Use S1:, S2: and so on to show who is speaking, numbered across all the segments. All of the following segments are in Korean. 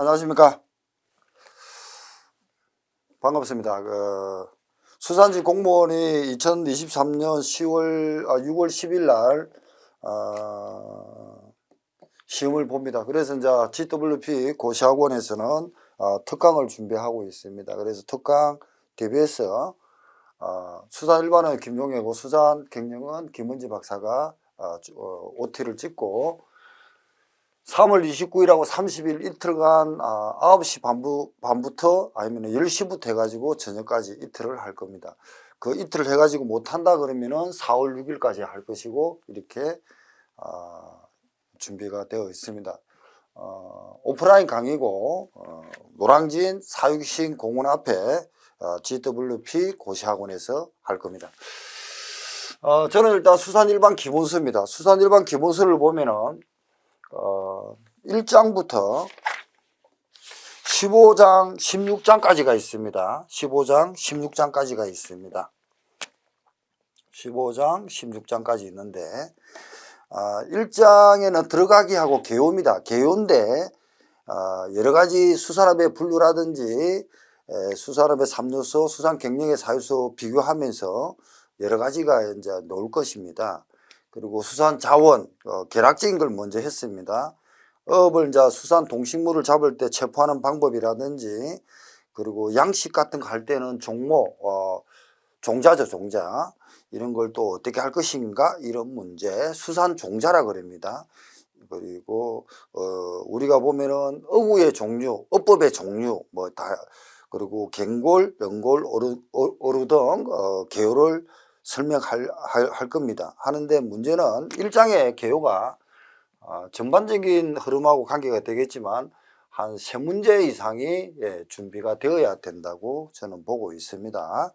S1: 안녕하십니까. 반갑습니다. 수산지 공무원이 2023년 6월 10일 날 시험을 봅니다. 그래서 이제 GWP 고시학원에서는 특강을 준비하고 있습니다. 그래서 특강 대비해서 수산 일반은 김용혜고 수산 경영은 김은지 박사가 OT를 찍고 3월 29일하고 30일 이틀간 9시 반부터 아니면 10시부터 해가지고 저녁까지 이틀을 할 겁니다. 그 이틀을 해가지고 못한다 그러면은 4월 6일까지 할 것이고 이렇게 준비가 되어 있습니다. 오프라인 강의고 노량진 사육신 공원 앞에 GWP 고시학원에서 할 겁니다. 저는 일단 수산 일반 기본서입니다. 수산 일반 기본서를 보면은 1장부터 15장, 16장까지가 있습니다. 15장, 16장까지가 있습니다. 15장, 16장까지 있는데 1장에는 들어가기 하고 개요입니다. 개요인데 여러가지 수산업의 분류라든지 수산업의 3요소, 수산 경영의 4요소 비교하면서 여러가지가 이제 나올 것입니다. 그리고 수산 자원, 결합적인 걸 먼저 했습니다. 어업을 이제 수산 동식물을 잡을 때 체포하는 방법이라든지, 그리고 양식 같은 거 할 때는 종모, 종자죠, 종자. 이런 걸 또 어떻게 할 것인가, 이런 문제, 수산 종자라 그럽니다. 그리고, 우리가 보면은 어구의 종류, 어법의 종류, 그리고 갱골, 연골, 어루 등, 개요를 설명할 겁니다. 하는데 문제는 1장의 개요가 전반적인 흐름하고 관계가 되겠지만 한 3문제 이상이 준비가 되어야 된다고 저는 보고 있습니다.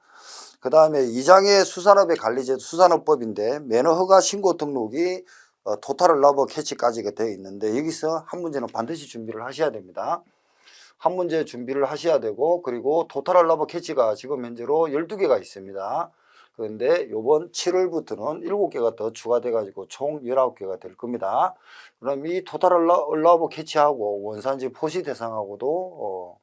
S1: 그 다음에 2장의 수산업의 관리제도 수산업법인데 매너 허가 신고 등록이 토탈 러버 캐치까지가 되어 있는데 여기서 한 문제는 반드시 준비를 하셔야 됩니다. 한 문제 준비를 하셔야 되고, 그리고 토탈 러버 캐치가 지금 현재로 12개가 있습니다. 그런데 요번 7월부터는 7개가 더 추가돼 가지고 총 19개가 될 겁니다. 그럼 이 토탈 러버 캐치하고 원산지 포시 대상하고도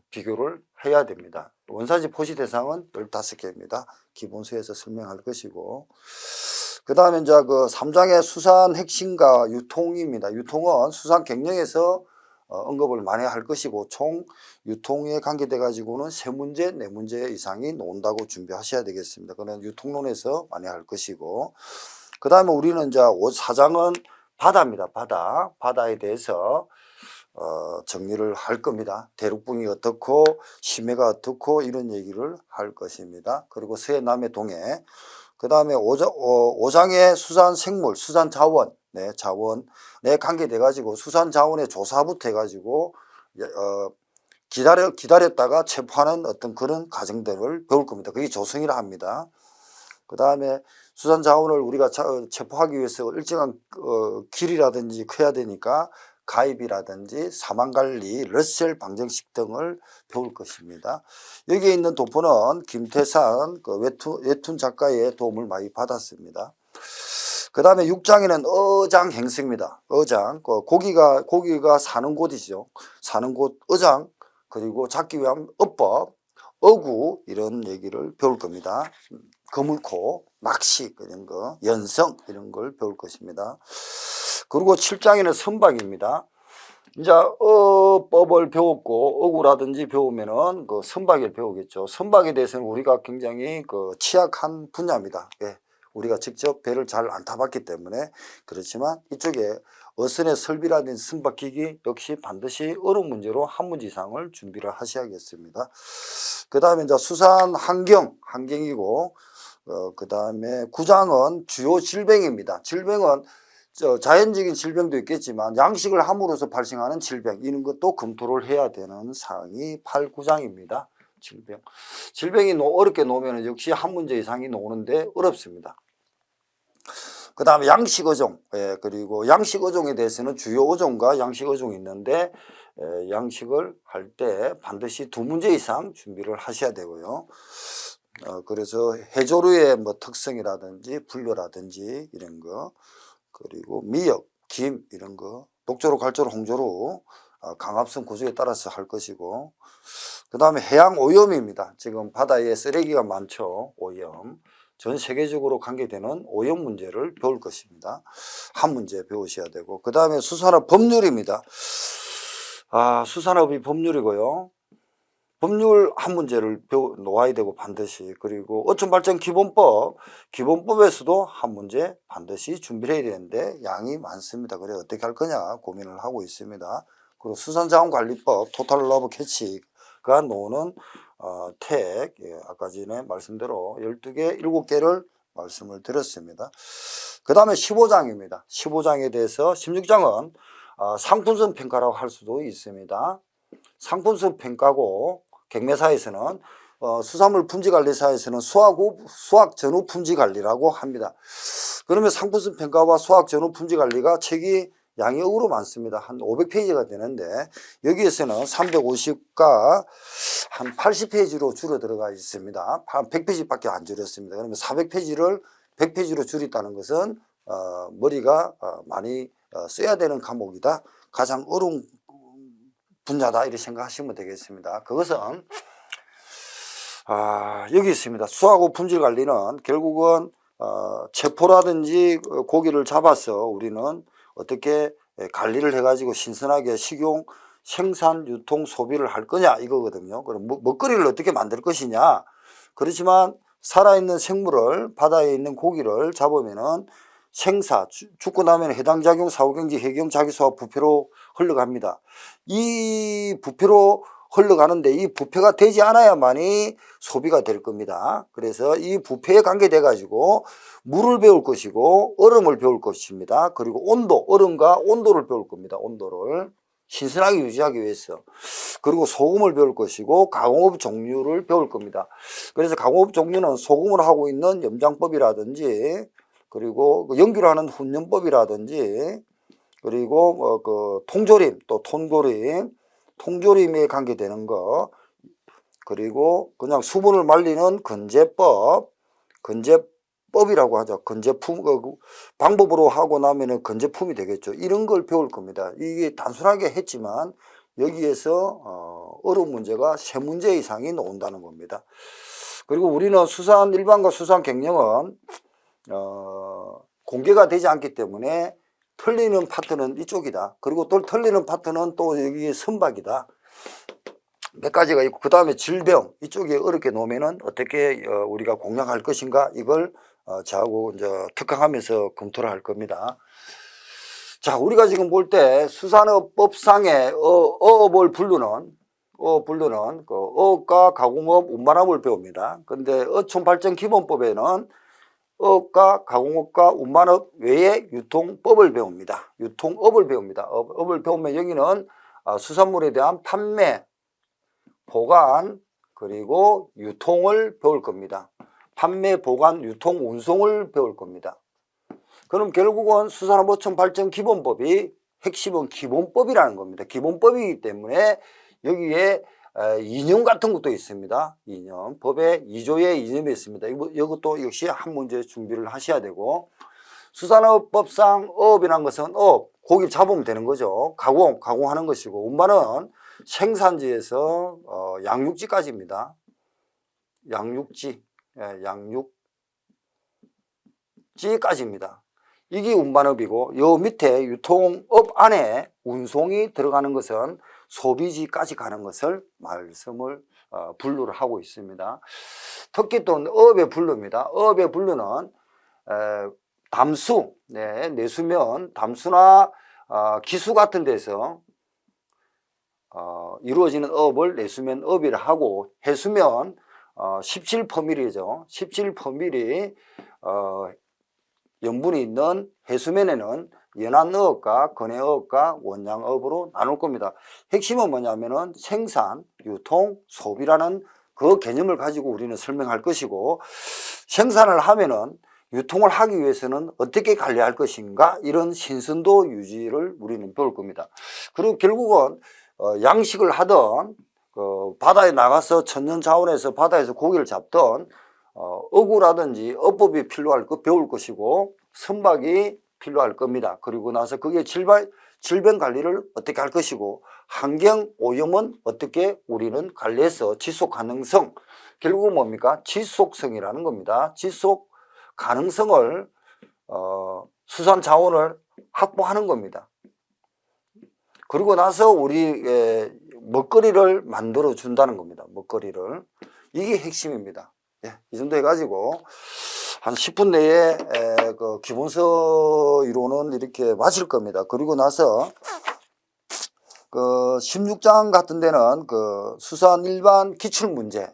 S1: 비교를 해야 됩니다. 원산지 포시 대상은 15개입니다. 기본서에서 설명할 것이고, 그 다음에 이제 그 3장의 수산 핵심과 유통입니다. 유통은 수산 경영에서 언급을 많이 할 것이고, 총 유통에 관계돼 가지고는 3문제, 4문제 이상이 나온다고 준비하셔야 되겠습니다. 그는 유통론에서 많이 할 것이고, 그 다음에 우리는 이제 4장은 바다입니다. 바다에 대해서 정리를 할 겁니다. 대륙붕이 어떻고 심해가 어떻고 이런 얘기를 할 것입니다. 그리고 서해 남해 동해, 그 다음에 5장의 수산 생물, 수산 자원, 자원에 관계돼 가지고 수산 자원의 조사부터 해 가지고 기다렸다가 체포하는 어떤 그런 과정들을 배울 겁니다. 그게 조성이라 합니다. 그 다음에 수산 자원을 우리가 체포하기 위해서 일정한 길이라든지 커야 되니까 가입이라든지 사망관리, 러셀 방정식 등을 배울 것입니다. 여기에 있는 도포는 김태산 웹툰 작가의 도움을 많이 받았습니다. 그 다음에 6장에는 어장 행성입니다. 어장, 고기가 사는 곳이죠. 사는 곳 어장, 그리고 잡기 위한 어법, 어구 이런 얘기를 배울 겁니다. 거물코, 낚시 이런 거, 연성 이런 걸 배울 것입니다. 그리고 7장에는 선박입니다. 이제 어법을 배웠고 어구라든지 배우면은 그 선박을 배우겠죠. 선박에 대해서는 우리가 굉장히 취약한 분야입니다. 우리가 직접 배를 잘 안 타봤기 때문에 그렇지만 이쪽에 어선의 설비라든지 선박기기 역시 반드시 어려운 문제로 한 문제 이상을 준비를 하셔야겠습니다. 그 다음에 이제 수산 환경이고, 그 다음에 9장은 주요 질병입니다. 질병은 자연적인 질병도 있겠지만 양식을 함으로써 발생하는 질병, 이런 것도 검토를 해야 되는 사항이 8, 9장입니다. 질병이 어렵게 놓으면 역시 한 문제 이상이 나오는데 어렵습니다. 그 다음에 양식어종, 그리고 양식어종에 대해서는 주요 어종과 양식어종이 있는데 양식을 할 때 반드시 2문제 이상 준비를 하셔야 되고요. 그래서 해조류의 특성이라든지 분류라든지 이런 거, 그리고 미역, 김 이런 거, 녹조류, 갈조류, 홍조류 강압성 구조에 따라서 할 것이고, 그 다음에 해양 오염입니다. 지금 바다에 쓰레기가 많죠. 오염. 전 세계적으로 관계되는 오염 문제를 배울 것입니다. 한 문제 배우셔야 되고, 그 다음에 수산업 법률입니다. 수산업이 법률이고요. 법률 한 문제를 놓아야 되고 반드시. 그리고 어촌발전 기본법에서도 한 문제 반드시 준비를 해야 되는데 양이 많습니다. 그래 어떻게 할 거냐 고민을 하고 있습니다. 그리고 수산자원관리법, 토탈 러브 캐치가 나오는 택, 아까 전에 말씀대로 12개, 7개를 말씀을 드렸습니다. 그 다음에 15장입니다. 15장에 대해서 16장은 상품성 평가라고 할 수도 있습니다. 상품성 평가고 경매사에서는 수산물 품질관리사에서는 수확 전후 품질관리라고 합니다. 그러면 상품성 평가와 수확 전후 품질관리가 책이 양이 어우로 많습니다. 한 500페이지가 되는데 여기에서는 350과 한 80페이지로 줄어 들어가 있습니다. 한 100페이지밖에 안 줄였습니다. 그러면 400페이지를 100페이지로 줄였다는 것은 머리가 많이 써야 되는 과목이다. 가장 어려운 분야다 이렇게 생각하시면 되겠습니다. 그것은 여기 있습니다. 수하고 품질 관리는 결국은 체포라든지 고기를 잡아서 우리는 어떻게 관리를 해가지고 신선하게 식용, 생산, 유통, 소비를 할 거냐 이거거든요. 그럼 먹거리를 어떻게 만들 것이냐. 그렇지만 살아있는 생물을, 바다에 있는 고기를 잡으면은 생사, 죽고 나면 해당 작용, 사후경제, 해경, 자기소화, 부패로 흘러갑니다. 이 부패로 흘러가는데 이 부패가 되지 않아야만이 소비가 될 겁니다. 그래서 이 부패에 관계돼 가지고 물을 배울 것이고 얼음을 배울 것입니다. 그리고 온도, 얼음과 온도를 배울 겁니다. 온도를 신선하게 유지하기 위해서. 그리고 소금을 배울 것이고 가공업 종류를 배울 겁니다. 그래서 가공업 종류는 소금을 하고 있는 염장법이라든지 그리고 연기를 하는 훈연법이라든지 그리고 그 통조림, 또 통조림, 통조림에 관계되는 거, 그리고 그냥 수분을 말리는 건제법, 건제법이라고 하죠. 건제품, 방법으로 하고 나면은 건제품이 되겠죠. 이런 걸 배울 겁니다. 이게 단순하게 했지만 여기에서 어려운 문제가 3문제 이상이 나온다는 겁니다. 그리고 우리는 수산 일반과 수산 경영은 공개가 되지 않기 때문에 틀리는 파트는 이쪽이다. 그리고 또 틀리는 파트는 또 여기 선박이다. 몇 가지가 있고 그 다음에 질병 이쪽에 어렵게 놓으면은 어떻게 우리가 공략할 것인가 이걸 저하고 이제 특강하면서 검토를 할 겁니다. 자, 우리가 지금 볼 때 수산업법상의 어업을 부르는 그 어업과 가공업, 운반업을 배웁니다. 근데 어촌발전기본법에는 어업과 가공업과 운반업 외에 유통법을 배웁니다. 유통업을 배웁니다. 업을 배우면 여기는 수산물에 대한 판매, 보관, 그리고 유통을 배울 겁니다. 판매, 보관, 유통, 운송을 배울 겁니다. 그럼 결국은 수산업어촌발전기본법이 핵심은 기본법이라는 겁니다. 기본법이기 때문에 여기에 이념 같은 것도 있습니다. 이념. 법에 2조의 이념이 있습니다. 이것도 역시 한 문제 준비를 하셔야 되고, 수산업법상 어업이라는 것은 고기를 잡으면 되는 거죠. 가공하는 것이고, 운반은 생산지에서 양육지까지입니다. 양육지, 양육지까지입니다. 이게 운반업이고, 요 밑에 유통업 안에 운송이 들어가는 것은 소비지까지 가는 것을 말씀을 분류를 하고 있습니다. 특히 또 어업의 분류입니다. 어업의 분류는 담수, 내수면, 담수나 기수 같은 데서 이루어지는 어업을 내수면 어업이라 하고, 해수면 17%죠. 17% 염분이 있는 해수면에는 연안어업과 건해어업과 원양어업으로 나눌 겁니다. 핵심은 뭐냐면은 생산, 유통, 소비라는 그 개념을 가지고 우리는 설명할 것이고, 생산을 하면은 유통을 하기 위해서는 어떻게 관리할 것인가, 이런 신선도 유지를 우리는 배울 겁니다. 그리고 결국은 양식을 하던 바다에 나가서 천연자원에서 바다에서 고기를 잡던 어구라든지 어법이 필요할 거 배울 것이고, 선박이 필요할 겁니다. 그리고 나서 그게 질병 관리를 어떻게 할 것이고, 환경 오염은 어떻게 우리는 관리해서 지속 가능성, 결국은 뭡니까? 지속성이라는 겁니다. 지속 가능성을 수산 자원을 확보하는 겁니다. 그리고 나서 우리 먹거리를 만들어 준다는 겁니다. 먹거리를. 이게 핵심입니다. 예, 이 정도 해가지고 한 10분 내에 그 기본서 이론은 이렇게 마칠 겁니다. 그리고 나서 그 16장 같은 데는 그 수산 일반 기출문제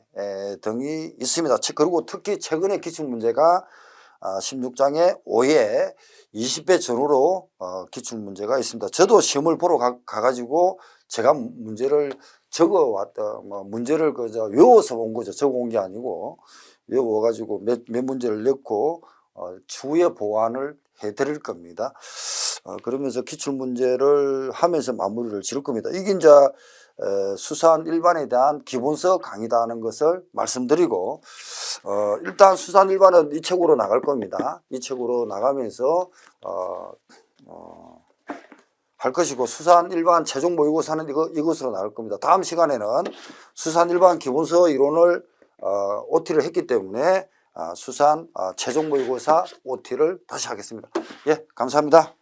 S1: 등이 있습니다. 그리고 특히 최근에 기출문제가 16장의 5에 20배 전후로 기출문제가 있습니다. 저도 시험을 보러 가가지고 제가 문제를 적어왔다, 문제를 그저 외워서 온 거죠. 적어 온 게 아니고 외워가지고 몇 문제를 넣고 추후에 보완을 해드릴 겁니다. 그러면서 기출문제를 하면서 마무리를 지을 겁니다. 이게 이제 수산 일반에 대한 기본서 강의다 하는 것을 말씀드리고 일단 수산 일반은 이 책으로 나갈 겁니다. 이 책으로 나가면서 할 것이고 수산 일반 최종 모의고사는 이것으로 나갈 겁니다. 다음 시간에는 수산 일반 기본서 이론을 OT를 했기 때문에 수산 최종 모의고사 OT를 다시 하겠습니다. 예, 감사합니다.